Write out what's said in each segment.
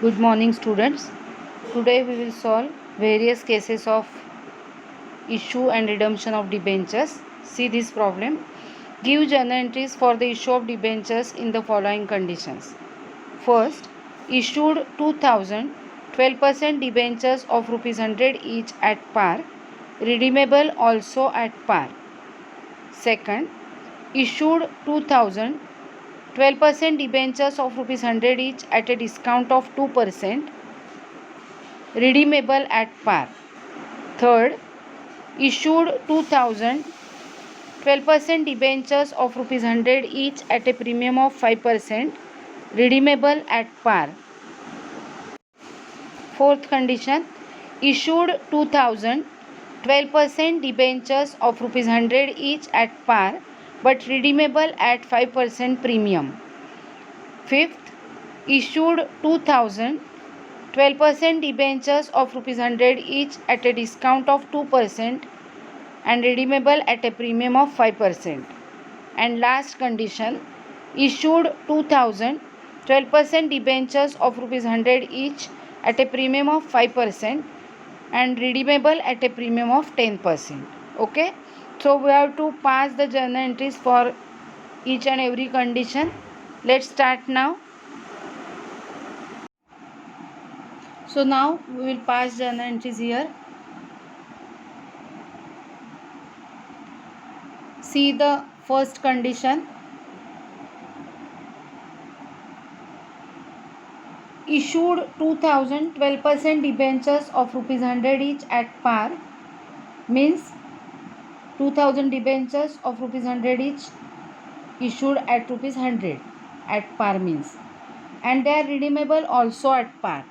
Good morning, students. Today we will solve various cases of issue and redemption of debentures. See this problem. Give journal entries for the issue of debentures in the following conditions. First, issued 2000 12% debentures of rupees 100 each at par, redeemable also at par. Second, issued 2000 12% debentures of rupees 100 each at a discount of 2%, redeemable at par. Third, issued 2000 12% debentures of rupees 100 each at a premium of 5%, redeemable at par. Fourth condition, issued 2000 12% debentures of rupees 100 each at par but redeemable at 5% premium. Fifth, issued 2000 12% debentures of rupees 100 each at a discount of 2% and redeemable at a premium of 5%. And last condition, issued 2000 12% debentures of rupees 100 each at a premium of 5% and redeemable at a premium of 10%. Okay, so we have to pass the journal entries for each and every condition. Let's start now. So now we will pass journal entries here. See the first condition. Issued 2000 12% debentures of rupees 100 each at par, means 2000 debentures of rupees 100 each issued at rupees 100 at par means, and they are redeemable also at par.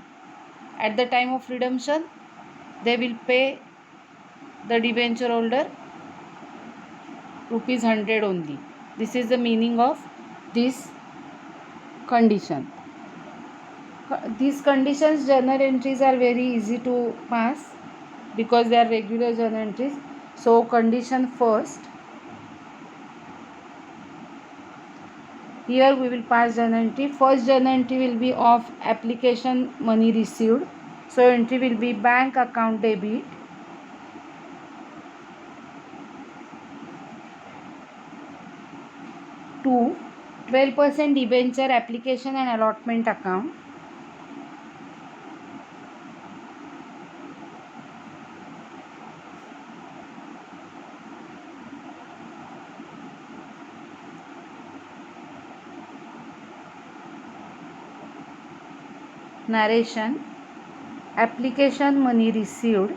At the time of redemption they will pay the debenture holder rupees 100 only. This is the meaning of this condition. These conditions journal entries are very easy to pass because they are regular journal entries. So condition first, here we will pass journal entry. First journal entry will be of application money received. So entry will be bank account debit to 12% debenture application and allotment account, narration, application money received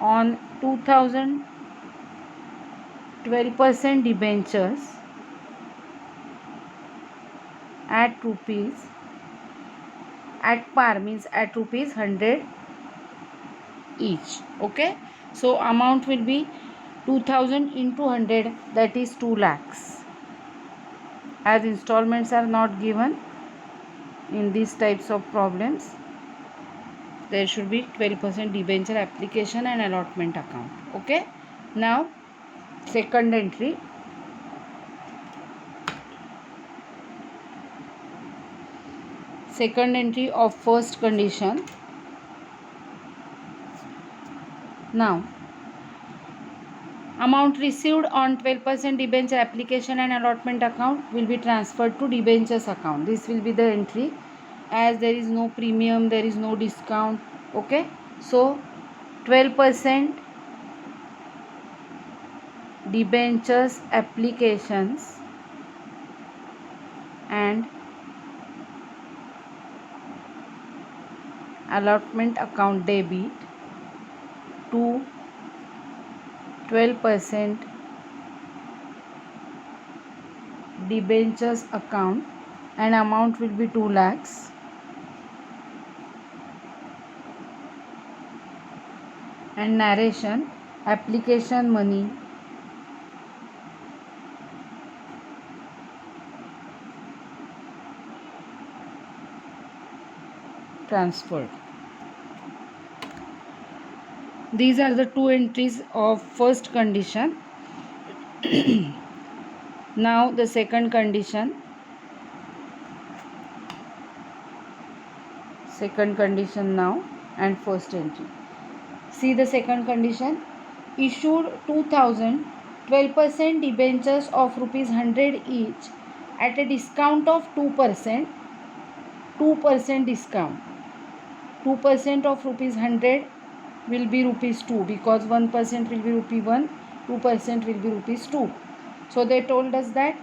on 2000 12% debentures at rupees at par, means at rupees 100 each. Okay, so amount will be 2000 into 100, that is 2 lakhs. As installments are not given in these types of problems, there should be 12% debenture application and allotment account. Okay, now second entry. Second entry of first condition. Now amount received on 12% debenture application and allotment account will be transferred to debentures account. This will be the entry, as there is no premium, there is no discount. Okay, so 12% debentures applications and allotment account debit to 12% debentures account, and amount will be 2 lakhs, and narration, application money transferred. These are the two entries of first condition. Now the second condition. Second condition now and first entry. See the second condition. Issued 2000 12% debentures of rupees 100 each at a discount of 2%. 2% discount. 2% of rupees 100 will be rupees 2 because 1% will be rupee 1, 2% will be rupees 2. So they told us that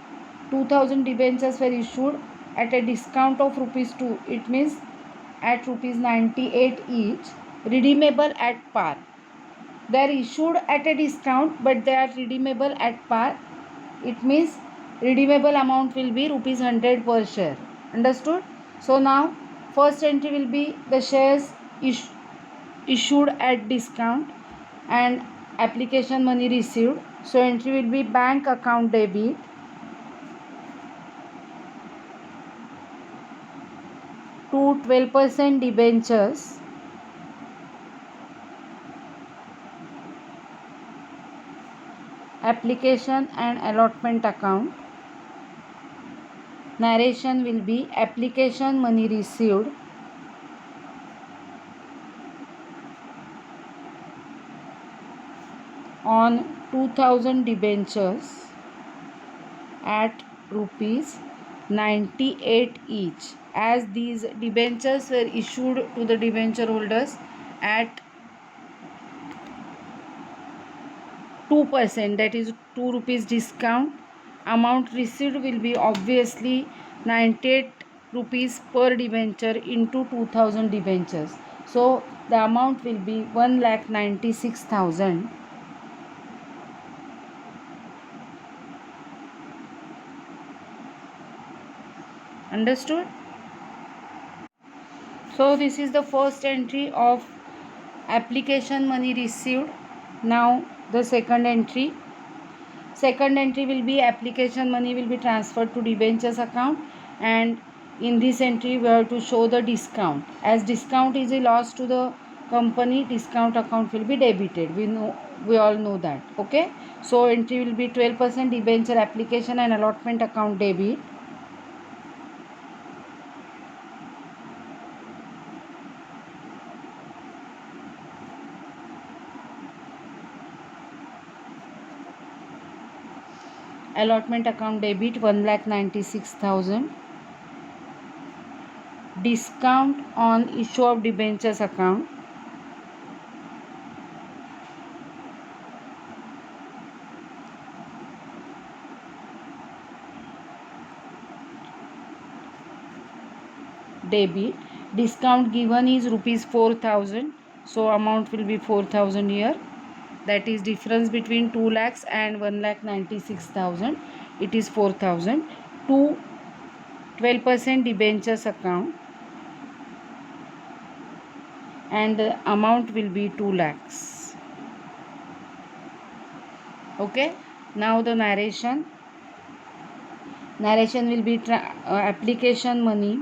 2000 debentures were issued at a discount of rupees 2. It means at rupees 98 each, redeemable at par. They are issued at a discount but they are redeemable at par. It means redeemable amount will be rupees 100 per share. Understood? So now first entry will be the shares issued at discount and application money received. So entry will be bank account debit to 12% debentures application and allotment account. Narration will be application money received on 2000 debentures at rupees 98 each, as these debentures were issued to the debenture holders at 2%, that is 2 rupees discount. Amount received will be obviously 98 rupees per debenture into 2000 debentures. So the amount will be 1,96,000. Understood? So this is the first entry of application money received. Now the second entry. Second entry will be application money will be transferred to debentures account, and in this entry we have to show the discount. As discount is a loss to the company, discount account will be debited. We all know that. Okay. So entry will be 12% debenture application and allotment account debit. Allotment account debit 1,96,000. Discount on issue of debentures account debit. Discount given is rupees 4,000. So amount will be 4,000 here. That is difference between 2 lakhs and 1,96,000. It is 4,000. To 12% debentures account, and the amount will be 2 lakhs. Okay. Now the narration. Narration will be application money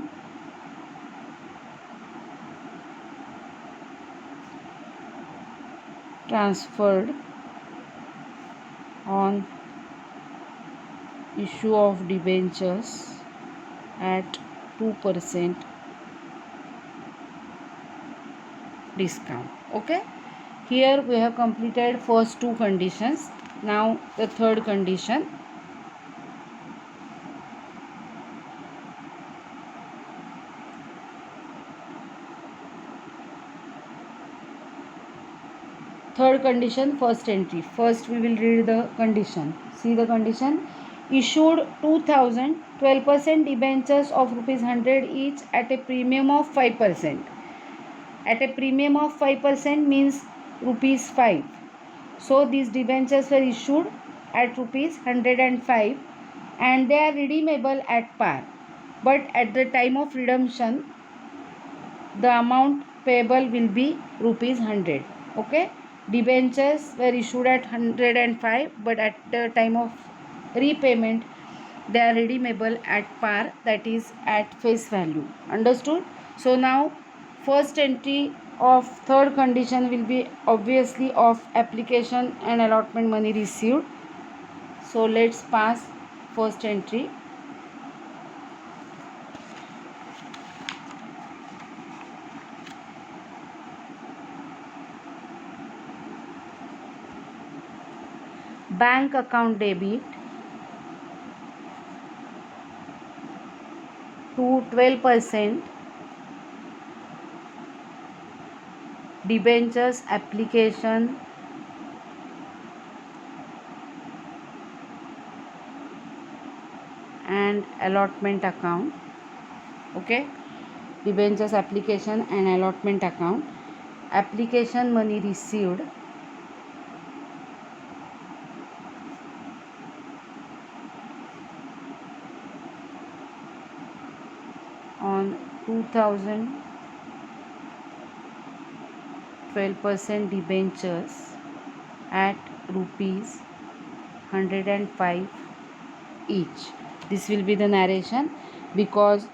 transferred on issue of debentures at 2% discount. Okay. Here we have completed first two conditions. Now the third condition. Third condition, first entry. First we will read the condition. See the condition. Issued 2000 12% debentures of rupees 100 each at a premium of 5%. At a premium of 5% means rupees 5. So these debentures were issued at rupees 105 and they are redeemable at par. But at the time of redemption, the amount payable will be rupees 100. Okay. Debentures were issued at 105, but at the time of repayment they are redeemable at par, that is at face value. Understood? So now first entry of third condition will be obviously of application and allotment money received. So let's pass first entry. Bank account debit to 12% debentures application and allotment account. Okay, debentures application and allotment account. Application money received on 12% debentures at rupees 105 each. This will be the narration because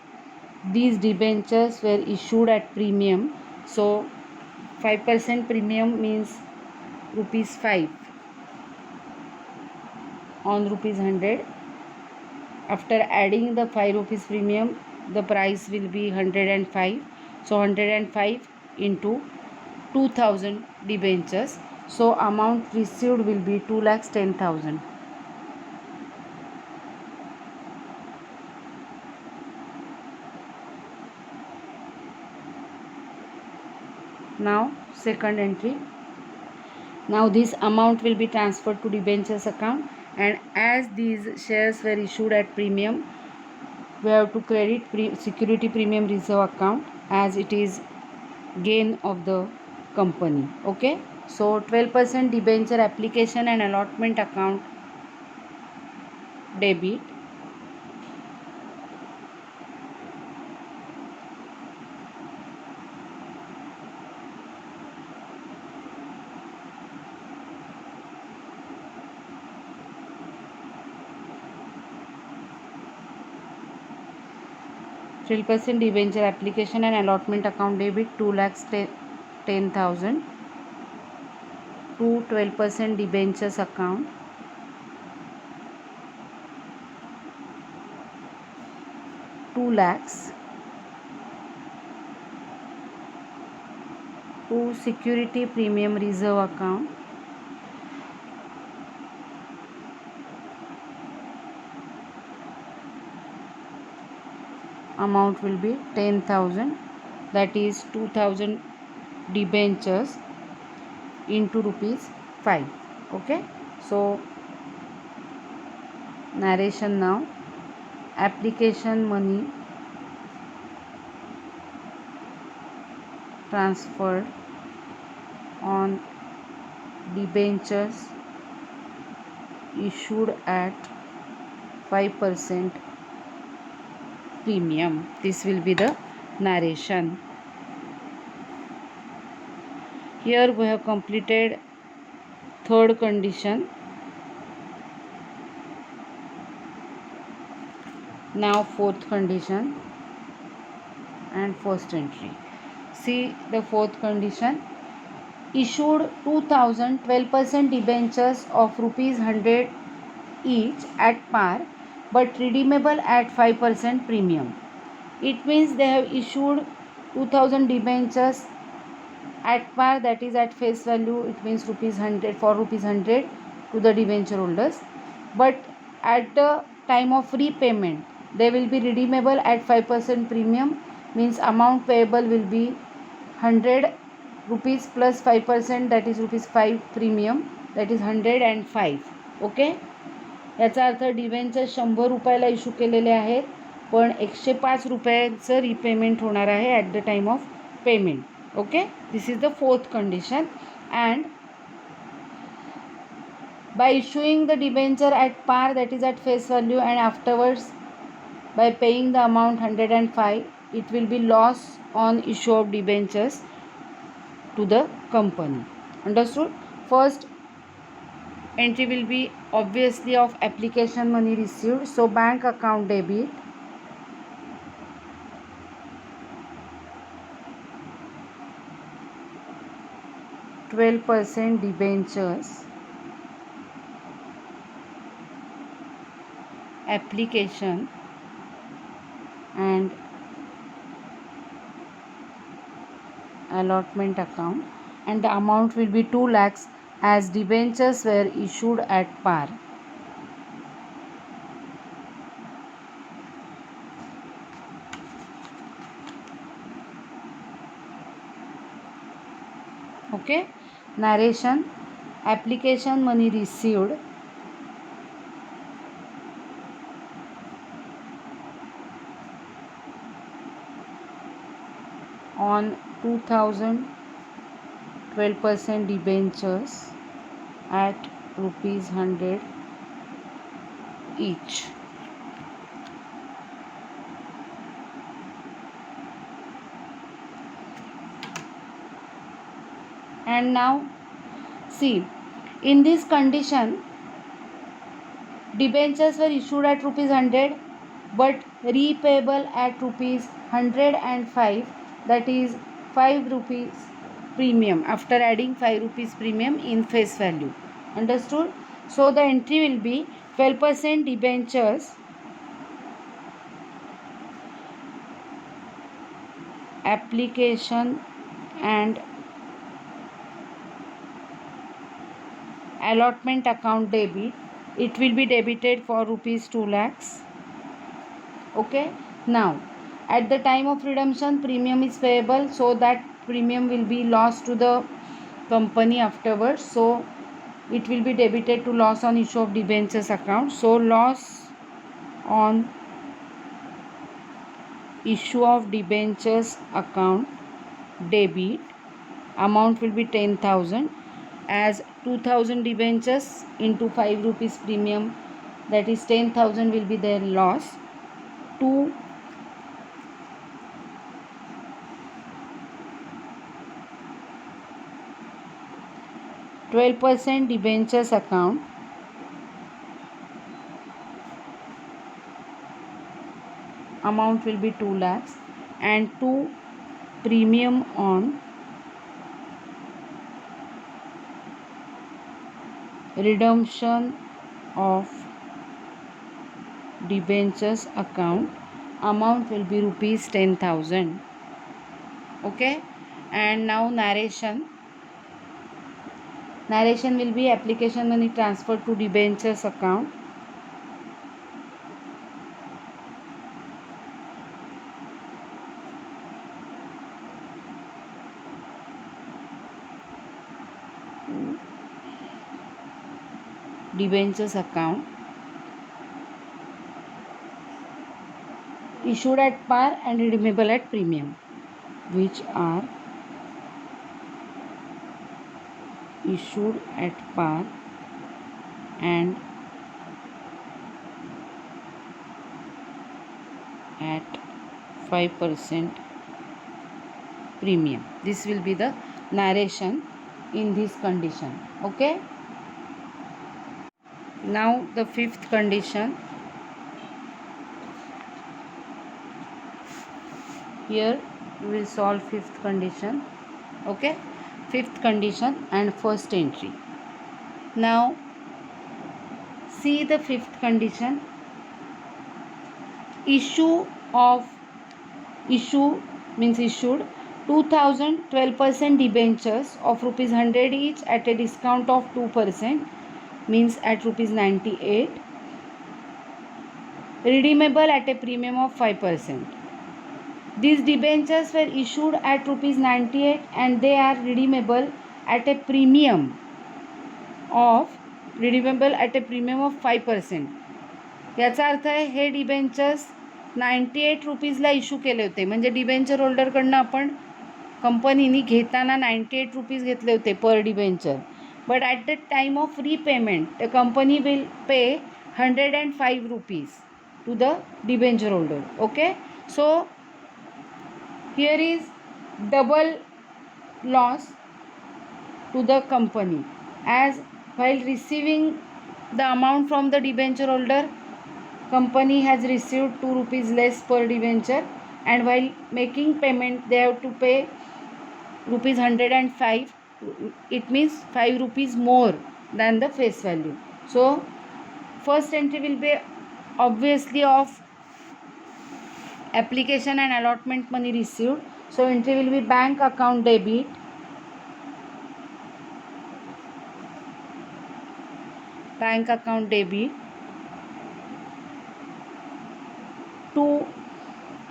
these debentures were issued at premium. So 5% premium means rupees 5 on rupees 100. After adding the 5 rupees premium, the price will be 105. So 105 into 2000 debentures. So amount received will be 2,10,000. Now second entry. Now this amount will be transferred to debentures account, and as these shares were issued at premium, we have to credit security premium reserve account as it is gain of the company. Okay, so 12% debenture application and allotment account debit %, debenture application and allotment account debit 2,10,000 to 12% debentures account 2 lakhs to security premium reserve account amount will be 10,000, that is 2,000 debentures into rupees 5. Okay, so narration now. Application money transferred on debentures issued at 5% premium. This will be the narration. Here we have completed third condition. Now fourth condition and first entry. See the fourth condition. Issued 2,000 12% debentures of rupees 100 each at par but redeemable at 5% premium. It means they have issued 2,000 debentures at par, that is at face value, it means rupees 100 for rupees 100 to the debenture holders, but at the time of repayment they will be redeemable at 5% premium, means amount payable will be 100 rupees plus 5%, that is rupees 5 premium, that is 105. Okay, याचा अर्थ debenture 100 रुपयाला issue केलेले आहेत पण 105 रुपयाचं repayment होणार आहे at the time of payment. Okay, this is the fourth condition. And by issuing the debenture at par, that is at face value, and afterwards by paying the amount 105, it will be loss on issue of debentures to the company. Understood? First entry will be obviously of application money received. So bank account debit 12% debentures application and allotment account, and the amount will be 2 lakhs as debentures were issued at par. Okay, narration. Application money received on 2000 12% debentures at rupees 100 each. And now see, in this condition debentures were issued at rupees 100 but repayable at rupees 105, that is 5 rupees premium after adding 5 rupees premium in face value. Understood? So the entry will be 12% debentures application and allotment account debit. It will be debited for rupees 2 lakhs. Okay, now at the time of redemption premium is payable, so that premium will be lost to the company afterwards, so it will be debited to loss on issue of debentures account. So loss on issue of debentures account debit amount will be 10,000 as 2,000 debentures into 5 rupees premium, that is 10,000 will be their loss. 2 12% debentures account amount will be 2 lakhs and 2 premium on redemption of debentures account amount will be rupees 10,000. Okay, and now narration will be application money transferred to debentures account. Debentures account issued at par and redeemable at premium, which are issued at par and at 5% premium. This will be the narration in this condition. Okay, now the fifth condition. Here we will solve fifth condition. Okay, fifth condition and first entry. Now see the fifth condition. Issue means issued 2,000 12% debentures of rupees 100 each at a discount of 2%, means at rupees 98, redeemable at a premium of 5%. These debentures were issued at rupees 98 and they are redeemable at a premium of 5%. याचा अर्थ आहे हे debentures 98 रुपीजला issue केले होते, म्हणजे debenture होल्डरकडनं आपण कंपनीने घेताना 98 rupees घेतले होते पर debenture, but at the time of repayment the company will pay 105 rupees to the debenture holder. Okay, so here is double loss to the company, as while receiving the amount from the debenture holder, company has received 2 rupees less per debenture, and while making payment they have to pay rupees 105. It means 5 rupees more than the face value. So first entry will be obviously of application and allotment money received. So entry will be bank account debit, bank account debit to,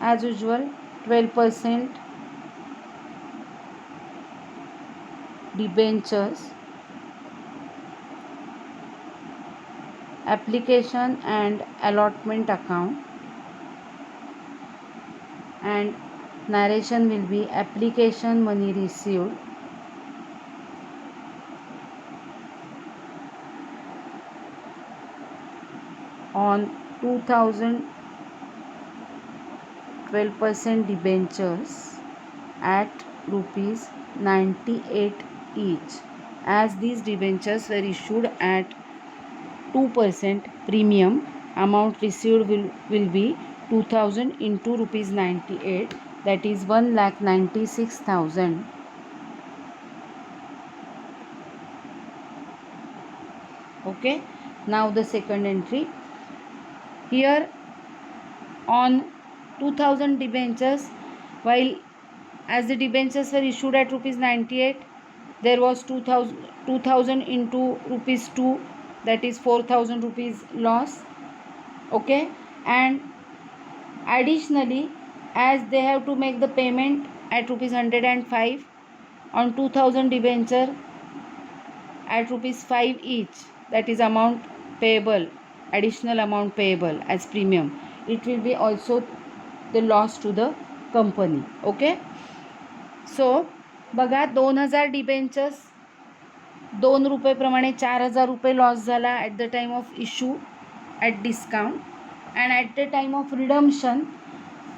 as usual, 12% debentures, application and allotment account, and narration will be application money received on 2000 12% debentures at rupees 98 each, as these debentures were issued at 2% premium. Amount received will be 2000 into rupees 98, that is 1,96,000. Okay, now the second entry. Here on 2000 debentures, while as the debentures were issued at rupees 98, there was 2000 into rupees 2, that is 4000 rupees loss. Okay, and additionally, as they have to make the payment at rupees 105 on 2000 debenture at rupees 5 each, that is amount payable, additional amount payable as premium, it will be also the loss to the company. Okay, सो बघा 2000 debentures 2 रुपये प्रमाणे 4000 रुपये loss झाला at the time of issue at discount, and at the time of redemption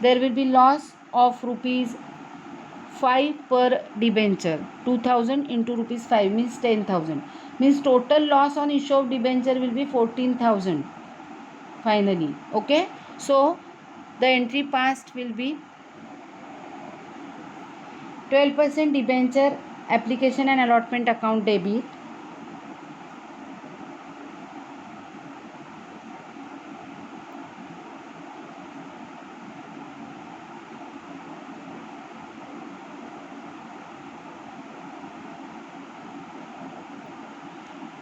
there will be loss of rupees 5 पर debenture. 2000 into rupees 5 means 10,000, means total loss on issue of debenture will be 14,000 finally. Okay, so the entry passed will be 12% debenture application and allotment account debit,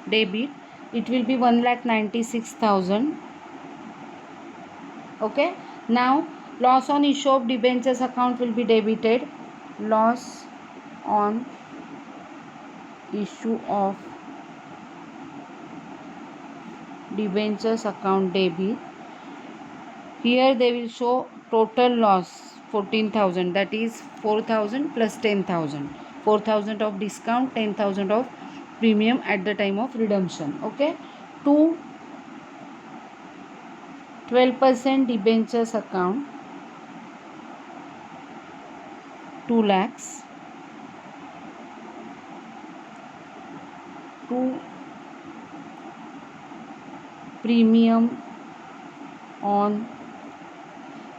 debit, it will be 1,96,000. Okay, now loss on issue of debentures account will be debited. Loss on issue of debentures account debit. Here they will show total loss 14,000, that is 4,000 plus 10,000. 4,000 of discount, 10,000 of premium at the time of redemption. Okay, to 12% debentures account 2 lakhs, to premium on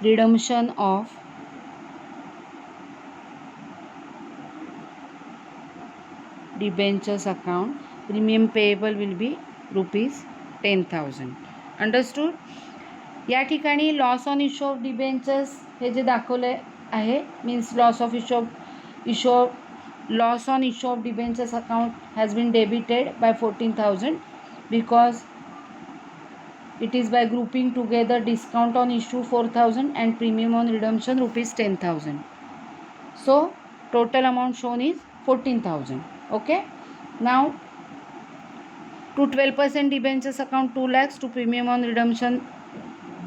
redemption of debentures account, premium payable will be rupees 10,000. Understood. या ठिकाणी loss on issue of debentures हे जे दाखवले आहे means loss of issue loss on issue of debentures account has been debited by 14,000 because it is by grouping together discount on issue 4,000 and premium on redemption rupees 10,000. So total amount shown is 14,000. Okay, now to 12% debentures account 2 lakhs, to premium on redemption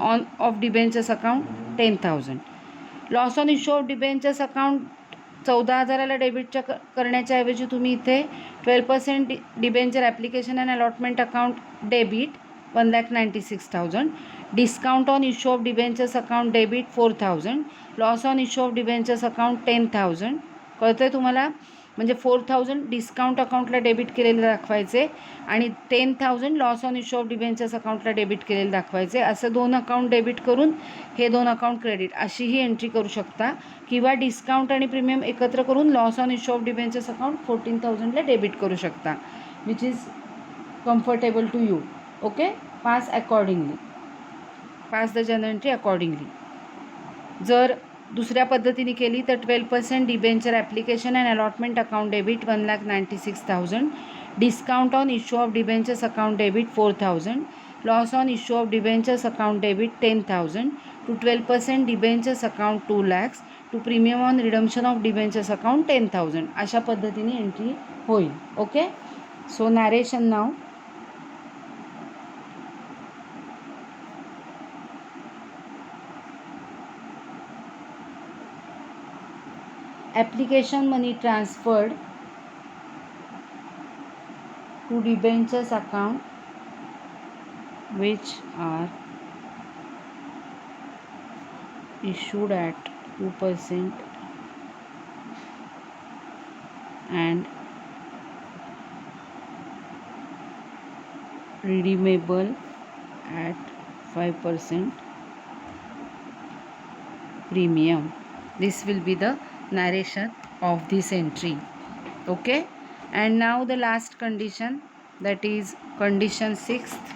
on of debentures account 10,000. Loss on issue of debentures account 14,000ला डेबिटच्या करण्याच्या ऐवजी तुम्ही इथे 12% debenture application and allotment account debit 1,96,000, discount on issue of debentures account debit 4,000, loss on issue of debentures account 10,000. कळतं आहे तुम्हाला, म्हणजे 4,000 डिस्काउंट अकाउंटला डेबिट केलेले दाखवायचे आणि 10,000 loss on issue of debentures अकाउंटला डेबिट केलेले दाखवायचे. असं 2 अकाउंट डेबिट करून हे 2 अकाउंट क्रेडिट अशीही एंट्री करू शकता, किंवा डिस्काउंट आणि प्रीमियम एकत्र करून loss on issue of debentures account 14,000ला डेबिट करू शकता, which is comfortable to you. Okay, pass accordingly. Pass the journal entry accordingly. जर दुसऱ्या पद्धतीने केली तर 12% debenture application and allotment account debit 1,96,000. Discount on issue of debentures account debit 4,000. Loss on issue of debentures account debit 10,000. To 12% debentures account 2 lakhs. To premium on redemption of debentures account 10,000. अशा पद्धतीने entry होईल. Okay. So narration now. Application money transferred to debentures account which are issued at 2% and redeemable at 5% premium. This will be the narration of this entry. Okay, and now the last condition, that is condition 6th.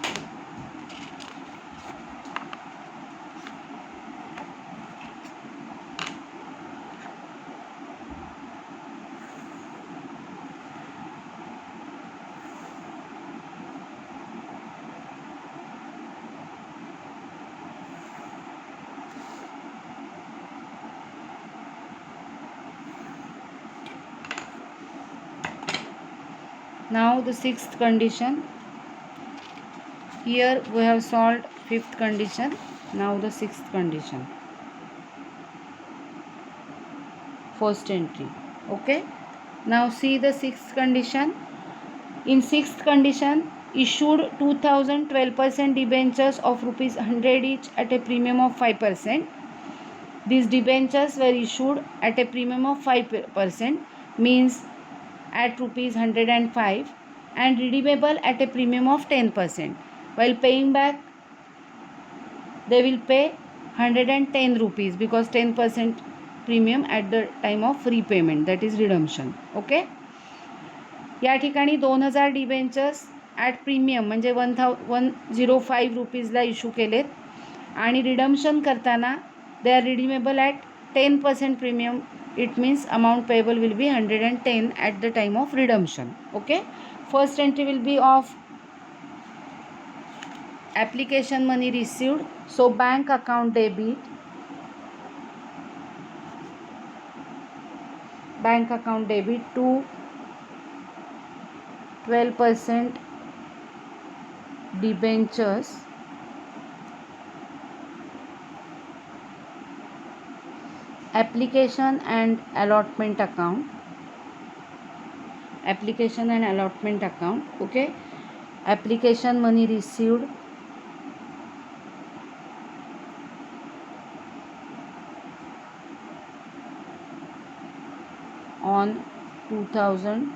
Now the 6th condition. Here we have solved 5th condition. Now the 6th condition. First entry. Okay. Now see the 6th condition. In 6th condition, issued 2012% debentures of rupees 100 each at a premium of 5%. These debentures were issued at a premium of 5%, means at rupees 105, and redeemable at a premium of 10%. While paying back, they will pay 110 rupees because 10% premium at the time of repayment, that is redemption. Okay. या ठिकाणी 2,000 debentures at premium म्हणजे 105 रुपीजला issue केलेत आणि redemption करताना they are redeemable at 10% premium. It means amount payable will be 110 at the time of redemption. Okay. First entry will be of application money received. So bank account debit, bank account debit to 12% debentures application and allotment account. Application and allotment account. Okay. Application money received on 2000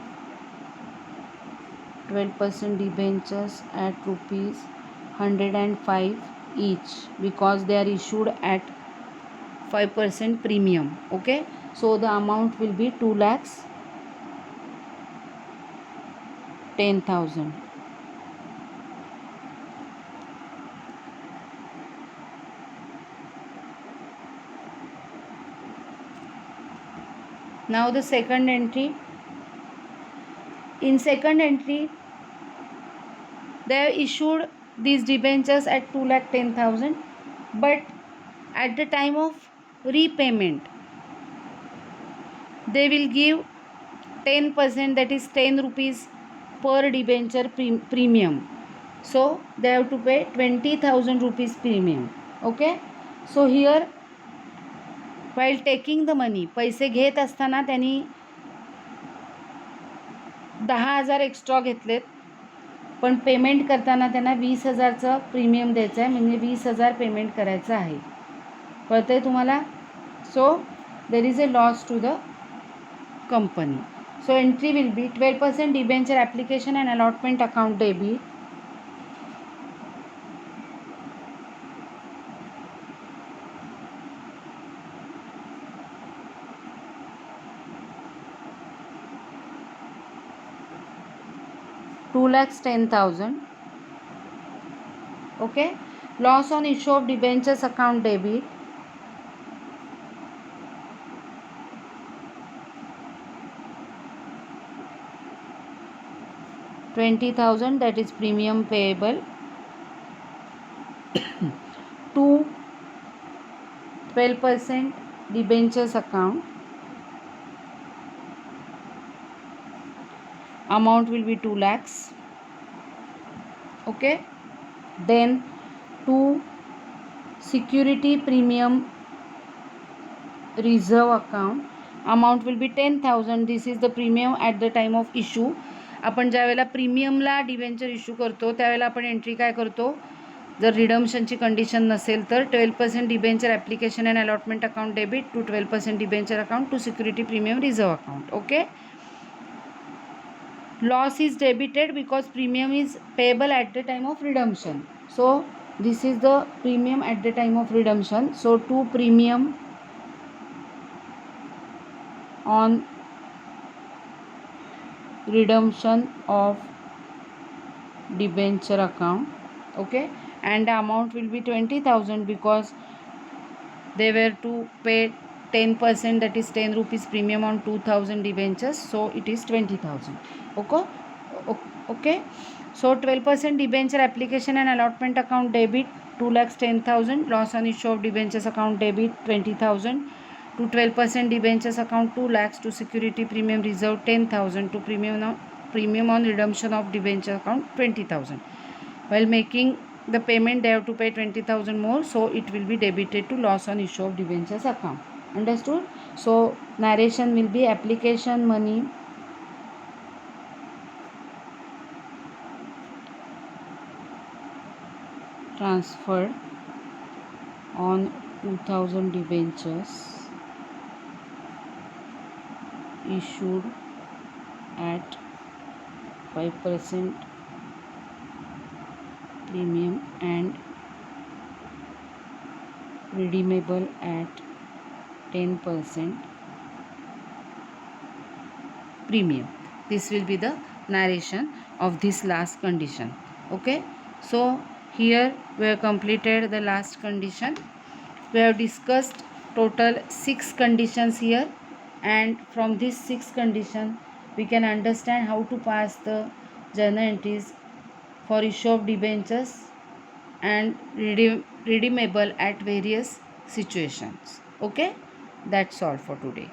12% debentures at rupees 105 each because they are issued at 5% premium. Okay. So the amount will be 2,10,000. Now the second entry. In second entry, they have issued these debentures at 2,10,000, but at the time of repayment, they will give 10%, that is 10 rupees per debenture premium. So they have to pay 20,000 rupees premium. Okay. So here while taking the money, पैसे घेत असताना त्यांनी 10,000 extra घेतलेत, पण payment करताना त्यांना 20,000चं premium द्यायचं आहे, म्हणजे 20,000 पेमेंट करायचं आहे. कळतं आहे तुम्हाला? So there is a loss to the company. So entry will be 12% debenture application and allotment account debit, $2,10,000. Okay. Loss on issue of debentures account debit. $20,000, that is premium payable. To 12% debentures account, amount will be 2 lakhs. Okay. Then to security premium reserve account, amount will be 10,000. This is the premium at the time of issue. आपण ज्या वेळेला प्रीमियमला debenture issue करतो त्यावेळेला आपण entry काय करतो, जर रिडम्शनची condition नसेल तर 12% debenture application and allotment account debit to 12% debenture account to security premium reserve account. Okay. Loss is debited because premium is payable at the time of redemption. So this is the premium at the time of redemption. So to premium on redemption of debenture account. Okay. And the amount will be 20,000 because they were to pay 10%, that is 10 rupees premium on 2,000 debentures. So it is 20,000. Okay. Okay. So 12% debenture application and allotment account debit 2,10,000. Loss on issue of debentures account debit 20,000. To 12% debentures account 2 lakhs. To security premium reserve 10,000. To premium on redemption of debenture account 20,000. While making the payment they have to pay 20,000 more, so it will be debited to loss on issue of debentures account. Understood? So narration will be application money transferred on 2,000 debentures issued at 5% premium and redeemable at 10% premium. This will be the narration of this last condition. Okay. So here we have completed the last condition. We have discussed total 6 conditions here, and from these 6 conditions we can understand how to pass the journal entries for issue of debentures and redeemable at various situations. Okay. That's all for today.